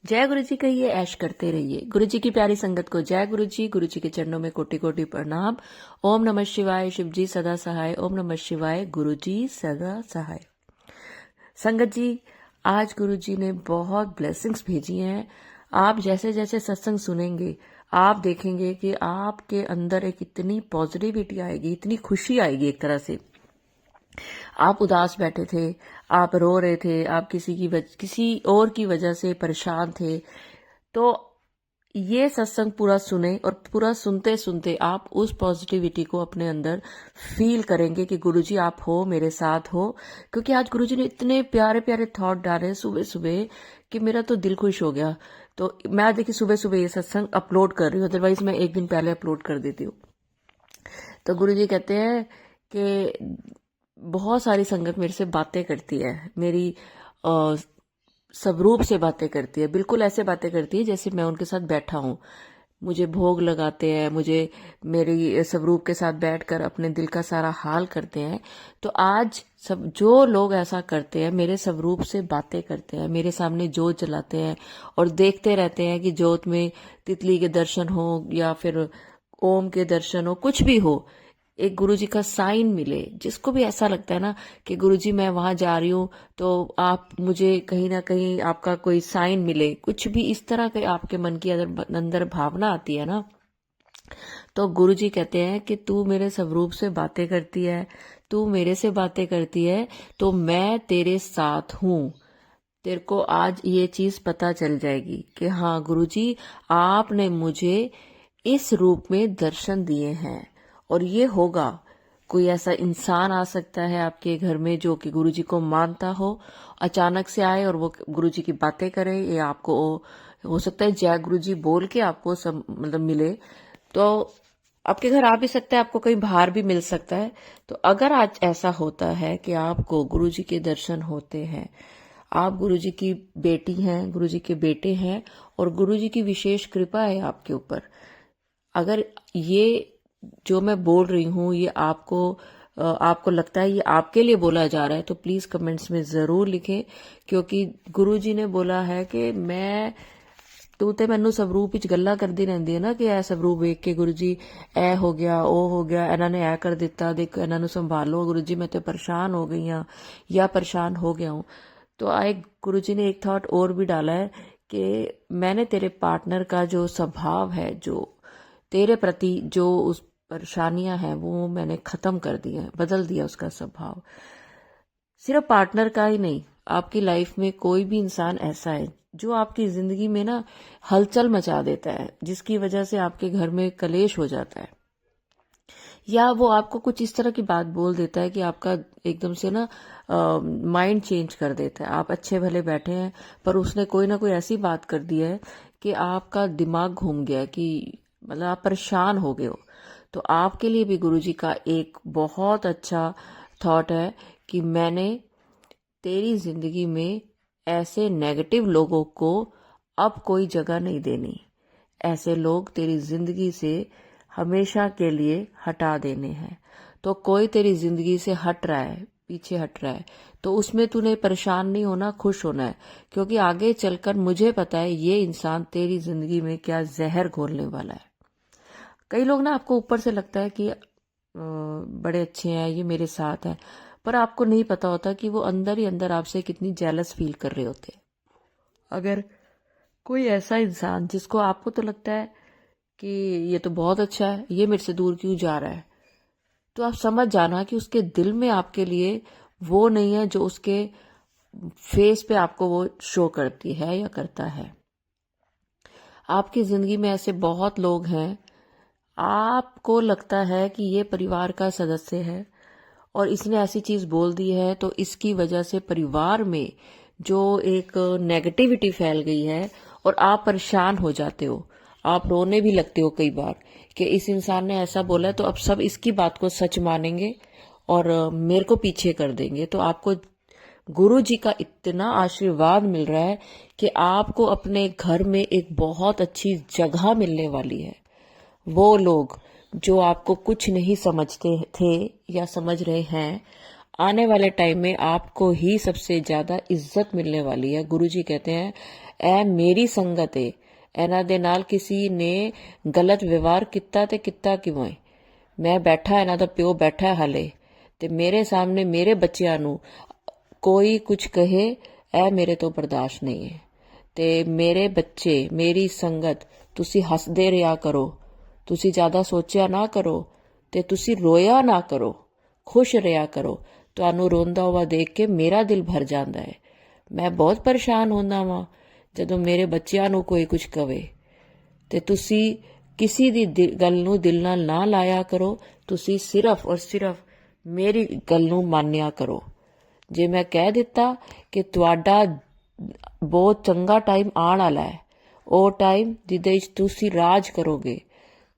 जय गुरु जी कहिए, ऐश करते रहिए। गुरु जी की प्यारी संगत को जय गुरु जी। गुरु जी के चरणों में कोटि कोटि प्रणाम। ओम नमः शिवाय। शिव जी सदा सहाय। ओम नमः शिवाय। गुरु जी सदा सहाय। संगत जी, आज गुरु जी ने बहुत ब्लेसिंग्स भेजी हैं। आप जैसे जैसे सत्संग सुनेंगे आप देखेंगे कि आपके अंदर एक इतनी पॉजिटिविटी आएगी, इतनी खुशी आएगी। एक तरह से आप उदास बैठे थे, आप रो रहे थे, आप किसी और की वजह से परेशान थे, तो ये सत्संग पूरा सुने और पूरा सुनते सुनते आप उस पॉजिटिविटी को अपने अंदर फील करेंगे कि गुरुजी आप हो, मेरे साथ हो। क्योंकि आज गुरुजी ने इतने प्यारे प्यारे थॉट डाले सुबह सुबह कि मेरा तो दिल खुश हो गया। तो मैं देखिए सुबह सुबह ये सत्संग अपलोड कर रही हूँ, अदरवाइज मैं एक दिन पहले अपलोड कर देती हूँ। तो गुरुजी कहते हैं कि बहुत सारी संगत मेरे से बातें करती है, मेरी स्वरूप से बातें करती है, बिल्कुल ऐसे बातें करती है जैसे मैं उनके साथ बैठा हूँ। मुझे भोग लगाते हैं, मुझे मेरी स्वरूप के साथ बैठकर अपने दिल का सारा हाल करते हैं। तो आज सब जो लोग ऐसा करते हैं, मेरे स्वरूप से बातें करते हैं, मेरे सामने जोत जलाते हैं और देखते रहते हैं कि जोत में तितली के दर्शन हो या फिर ओम के दर्शन हो, कुछ भी हो, एक गुरुजी का साइन मिले। जिसको भी ऐसा लगता है ना कि गुरुजी मैं वहां जा रही हूँ, तो आप मुझे कहीं ना कहीं आपका कोई साइन मिले, कुछ भी इस तरह के आपके मन की अंदर भावना आती है ना, तो गुरुजी कहते हैं कि तू मेरे स्वरूप से बातें करती है, तू मेरे से बातें करती है, तो मैं तेरे साथ हूँ। तेरे को आज ये चीज पता चल जाएगी कि हाँ गुरुजी आपने मुझे इस रूप में दर्शन दिए हैं। और ये होगा, कोई ऐसा इंसान आ सकता है आपके घर में जो कि गुरुजी को मानता हो, अचानक से आए और वो गुरुजी की बातें करे, या आपको हो सकता है जय गुरुजी बोल के आपको सब मतलब मिले। तो आपके घर आ भी सकता है, आपको कहीं बाहर भी मिल सकता है। तो अगर आज ऐसा होता है कि आपको गुरुजी के दर्शन होते हैं, आप गुरुजी की बेटी हैं, गुरुजी के बेटे हैं और गुरुजी की विशेष कृपा है आपके ऊपर, अगर ये जो मैं बोल रही हूँ ये आपको लगता है ये आपके लिए बोला जा रहा है, तो प्लीज कमेंट्स में जरूर लिखें। क्योंकि गुरुजी ने बोला है कि मैं तू ते मैनू स्वरूप विच गल्लां करदी रहंदी है ना कि ऐ स्वरूप वेख के गुरुजी ऐ हो गया, ओ हो गया, इन्हों ने ऐ कर दिता, देखो इन्हों संभालो गुरुजी, मैं तो परेशान हो गई हाँ या परेशान हो गया हूँ। तो आए गुरुजी ने एक थॉट और भी डाला है कि मैंने तेरे पार्टनर का जो स्वभाव है, जो तेरे प्रति जो उस परेशानियां हैं, वो मैंने खत्म कर दिया है, बदल दिया उसका स्वभाव। सिर्फ पार्टनर का ही नहीं, आपकी लाइफ में कोई भी इंसान ऐसा है जो आपकी जिंदगी में ना हलचल मचा देता है, जिसकी वजह से आपके घर में कलेश हो जाता है, या वो आपको कुछ इस तरह की बात बोल देता है कि आपका एकदम से ना माइंड चेंज कर देता है। आप अच्छे भले बैठे हैं पर उसने कोई ना कोई ऐसी बात कर दी है कि आपका दिमाग घूम गया, कि मतलब आप परेशान हो गए हो। तो आपके लिए भी गुरुजी का एक बहुत अच्छा थॉट है कि मैंने तेरी जिंदगी में ऐसे नेगेटिव लोगों को अब कोई जगह नहीं देनी। ऐसे लोग तेरी जिंदगी से हमेशा के लिए हटा देने हैं। तो कोई तेरी जिंदगी से हट रहा है, पीछे हट रहा है, तो उसमें तूने परेशान नहीं होना, खुश होना है। क्योंकि आगे चलकर मुझे पता है ये इंसान तेरी जिंदगी में क्या जहर घोलने वाला है। कई लोग ना, आपको ऊपर से लगता है कि बड़े अच्छे हैं, ये मेरे साथ है, पर आपको नहीं पता होता कि वो अंदर ही अंदर आपसे कितनी जेलस फील कर रहे होते हैं। अगर कोई ऐसा इंसान जिसको आपको तो लगता है कि ये तो बहुत अच्छा है, ये मेरे से दूर क्यों जा रहा है, तो आप समझ जाना कि उसके दिल में आपके लिए वो नहीं है जो उसके फेस पे आपको वो शो करती है या करता है। आपकी जिंदगी में ऐसे बहुत लोग हैं, आपको लगता है कि ये परिवार का सदस्य है और इसने ऐसी चीज बोल दी है, तो इसकी वजह से परिवार में जो एक नेगेटिविटी फैल गई है और आप परेशान हो जाते हो, आप रोने भी लगते हो कई बार कि इस इंसान ने ऐसा बोला है, तो अब सब इसकी बात को सच मानेंगे और मेरे को पीछे कर देंगे। तो आपको गुरु जी का इतना आशीर्वाद मिल रहा है कि आपको अपने घर में एक बहुत अच्छी जगह मिलने वाली है। वो लोग जो आपको कुछ नहीं समझते थे या समझ रहे हैं, आने वाले टाइम में आपको ही सबसे ज्यादा इज्जत मिलने वाली है। गुरुजी कहते हैं ਇਹ ਮੇਰੀ ਸੰਗਤ ਹੈ, ਇਹਨਾਂ ਦੇ ਨਾਲ ਕਿਸੇ ਨੇ ਗਲਤ ਵਿਵਹਾਰ ਕੀਤਾ ਤੇ ਕੀਤਾ ਕਿਉਂ ਹੈ? ਮੈਂ ਬੈਠਾ, ਇਹਨਾਂ ਦਾ ਪਿਓ ਬੈਠਾ ਹਾਲੇ, ਤੇ ਮੇਰੇ ਸਾਹਮਣੇ ਮੇਰੇ ਬੱਚਿਆਂ ਨੂੰ ਕੋਈ ਕੁਝ ਕਹੇ, ਇਹ ਮੇਰੇ ਤੋਂ ਬਰਦਾਸ਼ਤ ਨਹੀਂ ਹੈ। ਤੇ ਮੇਰੇ ਬੱਚੇ, ਮੇਰੀ ਸੰਗਤ, ਤੁਸੀਂ ਹੱਸਦੇ ਰਿਹਾ ਕਰੋ, ਤੁਸੀਂ ਜ਼ਿਆਦਾ ਸੋਚਿਆ ਨਾ ਕਰੋ ਤੇ ਤੁਸੀਂ ਰੋਇਆ ਨਾ ਕਰੋ, ਖੁਸ਼ ਰਿਹਾ ਕਰੋ। ਤੁਹਾਨੂੰ ਰੋਂਦਾ ਹੋਇਆ ਦੇਖ ਕੇ ਮੇਰਾ ਦਿਲ ਭਰ ਜਾਂਦਾ ਹੈ। ਮੈਂ ਬਹੁਤ ਪਰੇਸ਼ਾਨ ਹੁੰਦਾ ਵਾਂ ਜਦੋਂ ਮੇਰੇ ਬੱਚਿਆਂ ਨੂੰ ਕੋਈ ਕੁਝ ਕਵੇ, ਤੇ ਤੁਸੀਂ ਕਿਸੇ ਦੀ ਗੱਲ ਨੂੰ ਦਿਲ ਨਾਲ ਨਾ ਲਾਇਆ ਕਰੋ, ਤੁਸੀਂ ਸਿਰਫ ਔਰ ਸਿਰਫ ਮੇਰੀ ਗੱਲ ਨੂੰ ਮੰਨਿਆ ਕਰੋ। ਜੇ ਮੈਂ ਕਹਿ ਦਿੱਤਾ ਕਿ ਤੁਹਾਡਾ ਬਹੁਤ ਚੰਗਾ ਟਾਈਮ ਆਉਣ ਵਾਲਾ ਹੈ, ਉਹ ਟਾਈਮ ਜਿਹਦੇ ਵਿੱਚ ਤੁਸੀਂ ਰਾਜ ਕਰੋਗੇ।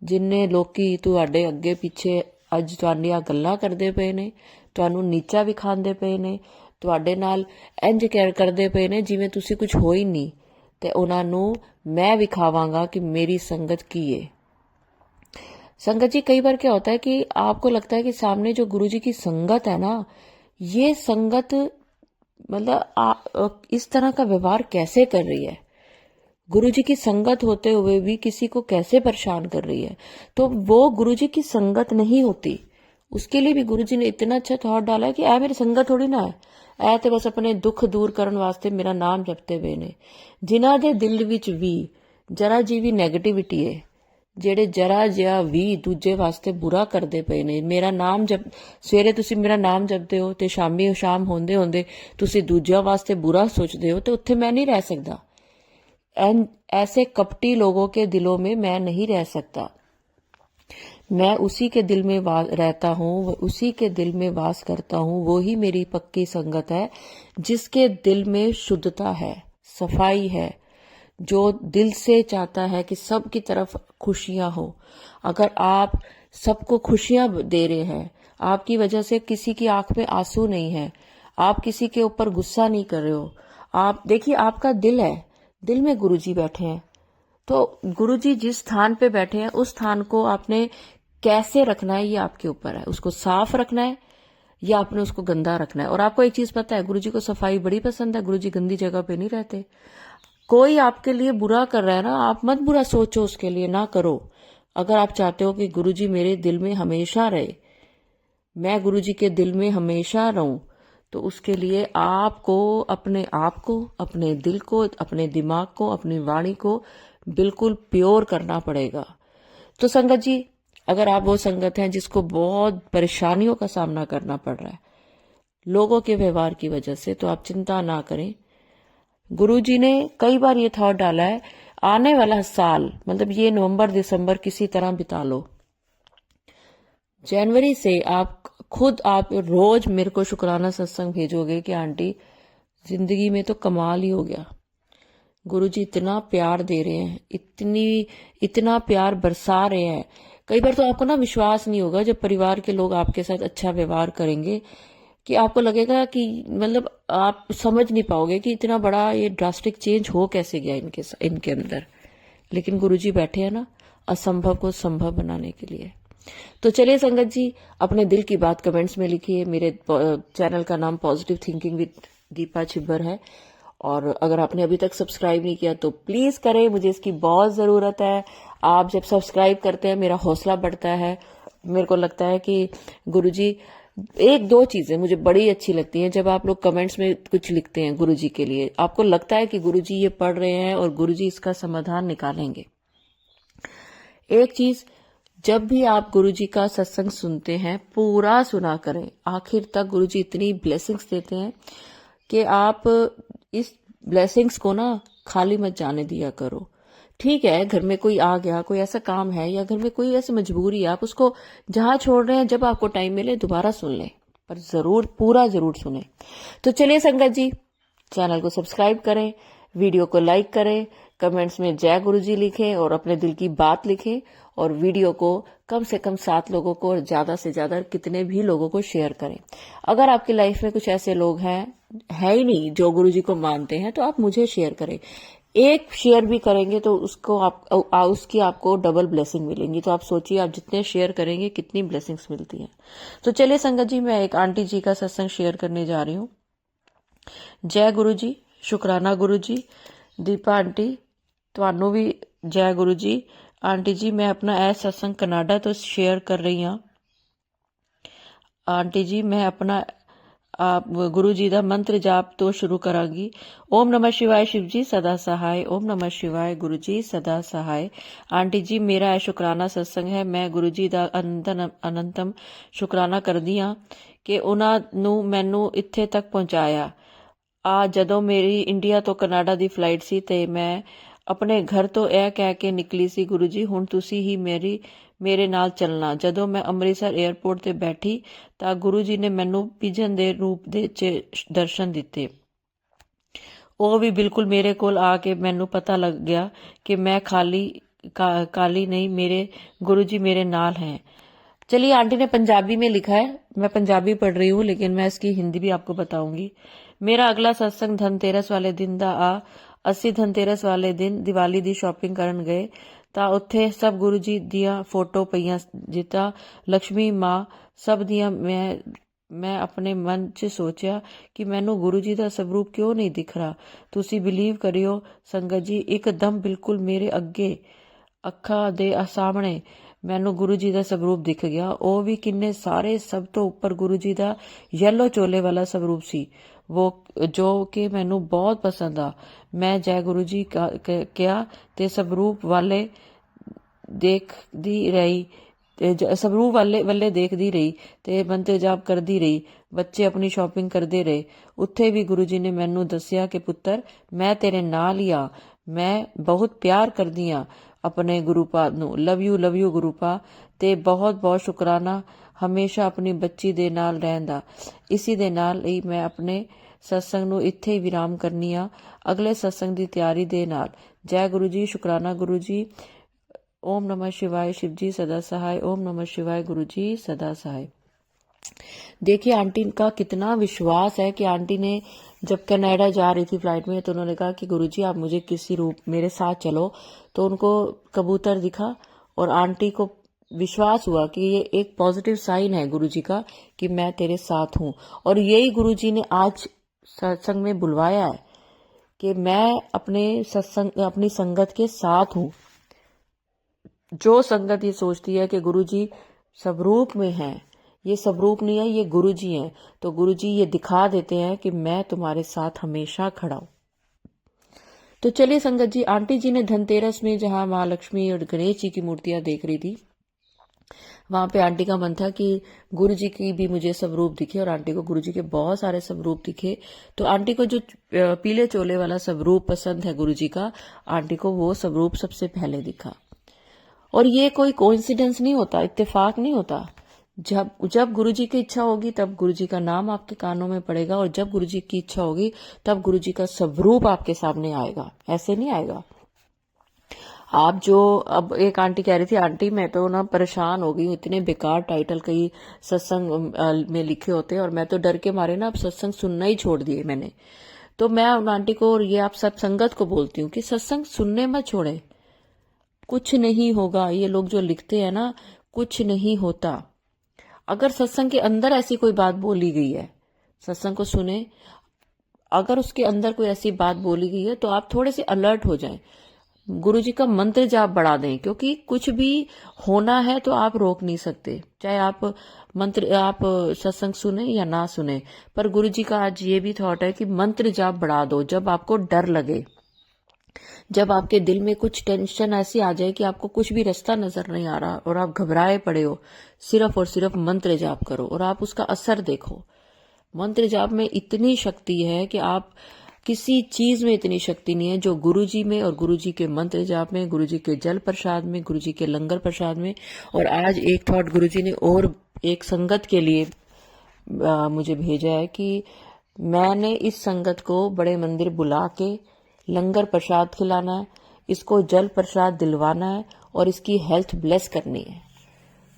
ਜਿੰਨੇ ਲੋਕੀ ਤੁਹਾਡੇ ਅੱਗੇ ਪਿੱਛੇ ਅੱਜ ਤੁਹਾਡੀਆਂ ਗੱਲਾਂ ਕਰਦੇ ਪਏ ਨੇ, ਤੁਹਾਨੂੰ ਨੀਚਾ ਵਿਖਾਉਂਦੇ ਪਏ ਨੇ, ਤੁਹਾਡੇ ਨਾਲ ਇੰਜ ਕਰਦੇ ਪਏ ਨੇ ਜਿਵੇਂ ਤੁਸੀਂ ਕੁਝ ਹੋ ਹੀ ਨਹੀਂ, ਤੇ ਉਹਨਾਂ ਨੂੰ मैं विखावांगा कि मेरी संगत की है। संगत जी, कई बार क्या होता है कि आपको लगता है कि सामने जो गुरुजी की संगत है ना, ये संगत मतलब इस तरह का व्यवहार कैसे कर रही है, गुरुजी की संगत होते हुए भी किसी को कैसे परेशान कर रही है। तो वो गुरुजी की संगत नहीं होती, उसके लिए भी गुरुजी ने इतना अच्छा थॉट डाला है कि ऐ मेरी संगत थोड़ी ना है, ऐ ते बस अपने दुख दूर करने वास्ते मेरा नाम जपते हुए ने। जिन्हां दे दिल विच भी जरा जी भी नैगेटिविटी है, ਜਿਹੜੇ ਜਰਾ ਜਿਹਾ ਵੀ ਦੂਜੇ ਵਾਸਤੇ ਬੁਰਾ ਕਰਦੇ ਪਏ ਨੇ, ਮੇਰਾ ਨਾਮ ਜਪ, ਸਵੇਰੇ ਤੁਸੀਂ ਮੇਰਾ ਨਾਮ ਜਪਦੇ ਹੋ ਤੇ ਸ਼ਾਮ ਹੁੰਦੇ ਹੁੰਦੇ ਤੁਸੀਂ ਦੂਜਿਆਂ ਵਾਸਤੇ ਬੁਰਾ ਸੋਚਦੇ ਹੋ, ਤੇ ਉੱਥੇ ਮੈਂ ਨਹੀਂ ਰਹਿ ਸਕਦਾ। ऐसे कपटी लोगों के दिलों में मैं नहीं रह सकता। मैं उसी के दिल में रहता हूँ, उसी के दिल में वास करता हूँ। वो ही मेरी पक्की संगत है, जिसके दिल में शुद्धता है, सफाई है, जो दिल से चाहता है कि सबकी तरफ खुशियां हो। अगर आप सबको खुशियां दे रहे हैं, आपकी वजह से किसी की आंख में आंसू नहीं है, आप किसी के ऊपर गुस्सा नहीं कर रहे हो, आप देखिए आपका दिल है, दिल में गुरुजी बैठे हैं, तो गुरुजी जिस स्थान पे बैठे हैं उस स्थान को आपने कैसे रखना है ये आपके ऊपर है। उसको साफ रखना है या आपने उसको गंदा रखना है। और आपको एक चीज पता है, गुरुजी को सफाई बड़ी पसंद है, गुरुजी गंदी जगह पे नहीं रहते। कोई आपके लिए बुरा कर रहा है ना, आप मत बुरा सोचो, उसके लिए ना करो। अगर आप चाहते हो कि गुरुजी मेरे दिल में हमेशा रहे, मैं गुरुजी के दिल में हमेशा रहूं, तो उसके लिए आपको अपने आप को, अपने दिल को, अपने दिमाग को, अपनी वाणी को बिल्कुल प्योर करना पड़ेगा। तो संगत जी, अगर आप वो संगत हैं जिसको बहुत परेशानियों का सामना करना पड़ रहा है लोगों के व्यवहार की वजह से, तो आप चिंता ना करें। गुरुजी ने कई बार ये थॉट डाला है, आने वाला साल, मतलब ये नवंबर दिसंबर किसी तरह बिता लो। जनवरी से आप रोज मेरे को शुक्राना सत्संग भेजोगे कि आंटी जिंदगी में तो कमाल ही हो गया, गुरुजी इतना प्यार दे रहे हैं, इतना प्यार बरसा रहे हैं। कई बार तो आपको ना विश्वास नहीं होगा जब परिवार के लोग आपके साथ अच्छा व्यवहार करेंगे, कि आपको लगेगा कि मतलब आप समझ नहीं पाओगे कि इतना बड़ा ये ड्रास्टिक चेंज हो कैसे गया इनके अंदर। लेकिन गुरुजी बैठे हैं ना असंभव को संभव बनाने के लिए। तो चलिए संगत जी, अपने दिल की बात कमेंट्स में लिखिए। मेरे चैनल का नाम positive thinking with Deepa Chhibber है, और अगर आपने अभी तक सब्सक्राइब नहीं किया तो प्लीज करें, मुझे इसकी बहुत जरूरत है। आप जब सब्सक्राइब करते हैं मेरा हौसला बढ़ता है। मेरे को लगता है कि गुरुजी, एक दो चीजें मुझे बड़ी अच्छी लगती हैं, जब आप लोग कमेंट्स में कुछ लिखते हैं गुरुजी के लिए, आपको लगता है कि गुरुजी ये पढ़ रहे हैं और गुरुजी इसका समाधान निकालेंगे। एक चीज, जब भी आप गुरुजी का सत्संग सुनते हैं पूरा सुना करें, आखिर तक गुरुजी इतनी ब्लेसिंग्स देते हैं कि आप इस ब्लेसिंग्स को ना खाली मत जाने दिया करो। ठीक है, घर में कोई आ गया, कोई ऐसा काम है या घर में कोई ऐसी मजबूरी है, आप उसको जहां छोड़ रहे हैं जब आपको टाइम मिले दोबारा सुन लें, पर जरूर पूरा जरूर सुने। तो चलिए संगत जी, चैनल को सब्सक्राइब करें, वीडियो को लाइक करें, कमेंट्स में जय गुरुजी लिखें और अपने दिल की बात लिखें, और वीडियो को कम से कम 7 लोगों को और ज्यादा से ज्यादा कितने भी लोगों को शेयर करें। अगर आपकी लाइफ में कुछ ऐसे लोग हैं है ही नहीं जो गुरुजी को मानते हैं, तो आप मुझे शेयर करें। एक शेयर भी करेंगे तो उसकी आपको डबल ब्लेसिंग मिलेंगी। तो आप सोचिए, आप जितने शेयर करेंगे कितनी ब्लेसिंग्स मिलती हैं। तो चलिए संगत जी, मैं एक आंटी जी का सत्संग शेयर करने जा रही हूँ। जय गुरुजी, शुक्राना गुरुजी, दीपा आंटी ਤੁਹਾਨੂੰ ਵੀ ਜੈ ਗੁਰੂ ਜੀ। आंटी जी मैं अपना सत्संग कनाडा तो शेयर कर रही हूँ। आंटी जी मैं अपना आप गुरु जी का मंत्र जाप तो शुरू करांगी। ओम नमः शिवाय शिव जी सदा सहाय, ओम नमः शिवाय गुरु जी सदा सहाय। आंटी जी मेरा शुकराना सत्संग है। मैं गुरु जी का अनंतम शुकराना करदी हाँ कि उन्हां नूं मैनू इत्थे तक पहुंचाया। ਜਦੋਂ ਮੇਰੀ ਇੰਡੀਆ ਤੋਂ ਕਨਾਡਾ ਦੀ ਫਲਾਈਟ ਸੀ ਤੇ ਮੈਂ ਆਪਣੇ ਘਰ ਤੋਂ ਇਹ ਕਹਿ ਕੇ ਨਿਕਲੀ ਸੀ, ਗੁਰੂ ਜੀ ਹੁਣ ਤੁਸੀਂ ਹੀ ਮੇਰੇ ਨਾਲ ਚੱਲਣਾ। ਜਦੋਂ ਮੈਂ ਅੰਮ੍ਰਿਤਸਰ 에ਅਰਪੋਰਟ ਤੇ ਬੈਠੀ ਤਾਂ ਗੁਰੂ ਜੀ ਨੇ ਮੈਨੂੰ ਪਿਜਨ ਦੇ ਰੂਪ ਦੇ ਚ ਦਰਸ਼ਨ ਦਿੱਤੇ। ਉਹ ਵੀ ਬਿਲਕੁਲ ਮੇਰੇ ਕੋਲ ਆ ਕੇ ਮੈਨੂੰ ਪਤਾ ਲੱਗ ਗਿਆ कि मैं खाली नहीं, मेरे गुरु जी मेरे नाल हैं। चलिए आंटी ने पंजाबी में लिखा है, मैं पंजाबी पढ़ रही हूँ लेकिन मैं इसकी हिंदी भी आपको बताऊंगी। मेरा अगला सत्संग धनतेरस वाले दिन दा ਅਸੀਂ धनतेरस वाले दिन ਦੀਵਾਲੀ ਦੀ ਸ਼ਾਪਿੰਗ ਕਰਨ ਗਏ ਤਾਂ ਉੱਥੇ ਸਭ ਗੁਰੂ ਜੀ ਦੀਆਂ ਫੋਟੋ ਪਈਆਂ ਜਿੱਤਾ ਲక్ష్ਮੀ ਮਾਂ ਸਭ ਦੀਆਂ। ਮੈਂ ਆਪਣੇ ਮਨ 'ਚ ਸੋਚਿਆ ਕਿ ਮੈਨੂੰ ਗੁਰੂ ਜੀ ਦਾ ਸਵਰੂਪ ਕਿਉਂ ਨਹੀਂ ਦਿਖ ਰਿਹਾ। ਤੁਸੀਂ ਬਿਲੀਵ ਕਰਿਓ ਸੰਗਤ ਜੀ, ਇੱਕਦਮ ਬਿਲਕੁਲ ਮੇਰੇ ਅੱਗੇ ਅੱਖਾਂ ਦੇ ਸਾਹਮਣੇ ਮੈਨੂੰ ਗੁਰੂ ਜੀ ਦਾ ਸਵਰੂਪ ਦਿਖ ਗਿਆ। ਉਹ ਵੀ ਕਿੰਨੇ ਸਾਰੇ, ਸਭ ਤੋਂ ਉੱਪਰ ਗੁਰੂ ਜੀ ਦਾ ਯੈਲੋ ਚੋਲੇ ਵਾਲਾ ਸਵਰੂਪ ਸੀ, वो जो कि मैनू बहुत पसंद आ। मैं जय गुरु जी क्या ते स्वरूप वाले देखदी रही, स्वरूप वाले देखदी रही ते मंत्र जाप करदी रही। बच्चे अपनी शॉपिंग करते रहे। उत्थे भी गुरु जी ने मैनू दसिया कि पुत्र मैं तेरे नाल ही आ, मैं बहुत प्यार करदी आ अपने गुरुपा नू। लव यू गुरुपा ते बहुत बहुत शुकराना हमेशा अपनी बच्ची दे नाल रहन दा। इसी दे नाल ही मैं अपने सत्संग नू इत्थे ही विराम करनी आ, अगले सत्संग दी तैयारी दे नाल। जय गुरु जी, शुकराना गुरु जी। ओम नमः शिवाय शिव जी सदा सहाय, ओम नमः शिवाय गुरु जी सदा सहाय। देखिए आंटी का कितना विश्वास है कि आंटी ने जब कनाडा जा रही थी फ्लाइट में तो उन्होंने कहा कि गुरुजी आप मुझे किसी रूप मेरे साथ चलो। तो उनको कबूतर दिखा और आंटी को विश्वास हुआ कि ये एक पॉजिटिव साइन है गुरुजी का कि मैं तेरे साथ हूँ। और यही गुरुजी ने आज सत्संग में बुलवाया है कि मैं अपनी संगत के साथ हूँ। जो संगत ये सोचती है कि गुरुजी स्वरूप में है, ये स्वरूप नहीं है, ये गुरुजी हैं, तो गुरुजी ये दिखा देते हैं कि मैं तुम्हारे साथ हमेशा खड़ा हूं। तो चलिए संगत जी, आंटी जी ने धनतेरस में जहां माँ लक्ष्मी और गणेश जी की मूर्तियां देख रही थी, वहां पे आंटी का मन था कि गुरु जी की भी मुझे स्वरूप दिखे। और आंटी को गुरु जी के बहुत सारे स्वरूप दिखे। तो आंटी को जो पीले चोले वाला स्वरूप पसंद है गुरु जी का, आंटी को वो स्वरूप सबसे पहले दिखा। और ये कोई कोइंसिडेंस नहीं होता, इत्तेफाक नहीं होता। जब गुरु जी की इच्छा होगी तब गुरु जी का नाम आपके कानों में पड़ेगा, और जब गुरु जी की इच्छा होगी तब गुरु जी का स्वरूप आपके सामने आएगा। ऐसे नहीं आएगा। आप जो अब एक आंटी कह रही थी, आंटी मैं तो ना परेशान हो गई हूँ, इतने बेकार टाइटल कई सत्संग में लिखे होते हैं और मैं तो डर के मारे ना अब सत्संग सुनना ही छोड़ दिए मैंने। तो मैं उन आंटी को और ये आप सब संगत को बोलती हूँ कि सत्संग सुनने मत छोड़े, कुछ नहीं होगा। ये लोग जो लिखते हैं ना, कुछ नहीं होता। अगर सत्संग के अंदर ऐसी कोई बात बोली गई है, सत्संग को सुने, अगर उसके अंदर कोई ऐसी बात बोली गई है तो आप थोड़े से अलर्ट हो जाएं, गुरु जी का मंत्र जाप बढ़ा दें, क्योंकि कुछ भी होना है तो आप रोक नहीं सकते, चाहे आप सत्संग सुने या ना सुने। पर गुरु जी का आज ये भी थॉट है कि मंत्र जाप बढ़ा दो। जब आपको डर लगे, जब आपके दिल में कुछ टेंशन ऐसी आ जाए कि आपको कुछ भी रास्ता नजर नहीं आ रहा और आप घबराए पड़े हो, सिर्फ और सिर्फ मंत्र जाप करो और आप उसका असर देखो। मंत्र जाप में इतनी शक्ति है कि आप किसी चीज में इतनी शक्ति नहीं है जो गुरु जी में और गुरु जी के मंत्र जाप में, गुरु जी के जल प्रसाद में, गुरु जी के लंगर प्रसाद में। और आज एक थॉट गुरु जी ने और एक संगत के लिए मुझे भेजा है कि मैंने इस संगत को बड़े मंदिर बुला के लंगर प्रसाद खिलाना है, इसको जल प्रसाद दिलवाना है और इसकी हेल्थ ब्लेस करनी है।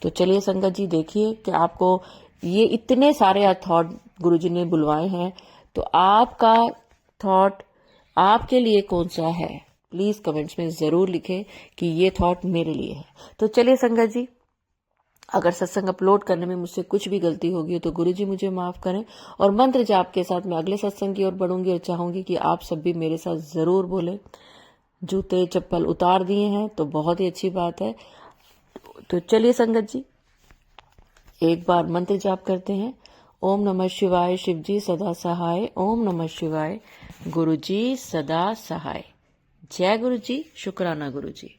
तो चलिए संगत जी, देखिए कि आपको ये इतने सारे थॉट गुरुजी ने बुलवाए हैं, तो आपका थॉट आपके लिए कौन सा है, प्लीज कमेंट्स में जरूर लिखें कि ये थॉट मेरे लिए है। तो चलिए संगत जी, अगर सत्संग अपलोड करने में मुझसे कुछ भी गलती होगी तो गुरुजी मुझे माफ करें। और मंत्र जाप के साथ मैं अगले सत्संग की ओर बढ़ूंगी और चाहूंगी कि आप सब भी मेरे साथ जरूर बोले। जूते चप्पल उतार दिए हैं तो बहुत ही अच्छी बात है। तो चलिए संगत जी, एक बार मंत्र जाप करते हैं। ओम नमः शिवाय, शिवजी सदा सहाय। ओम नमः शिवाय, गुरुजी सदा सहाय। जय गुरुजी, शुक्राना गुरुजी।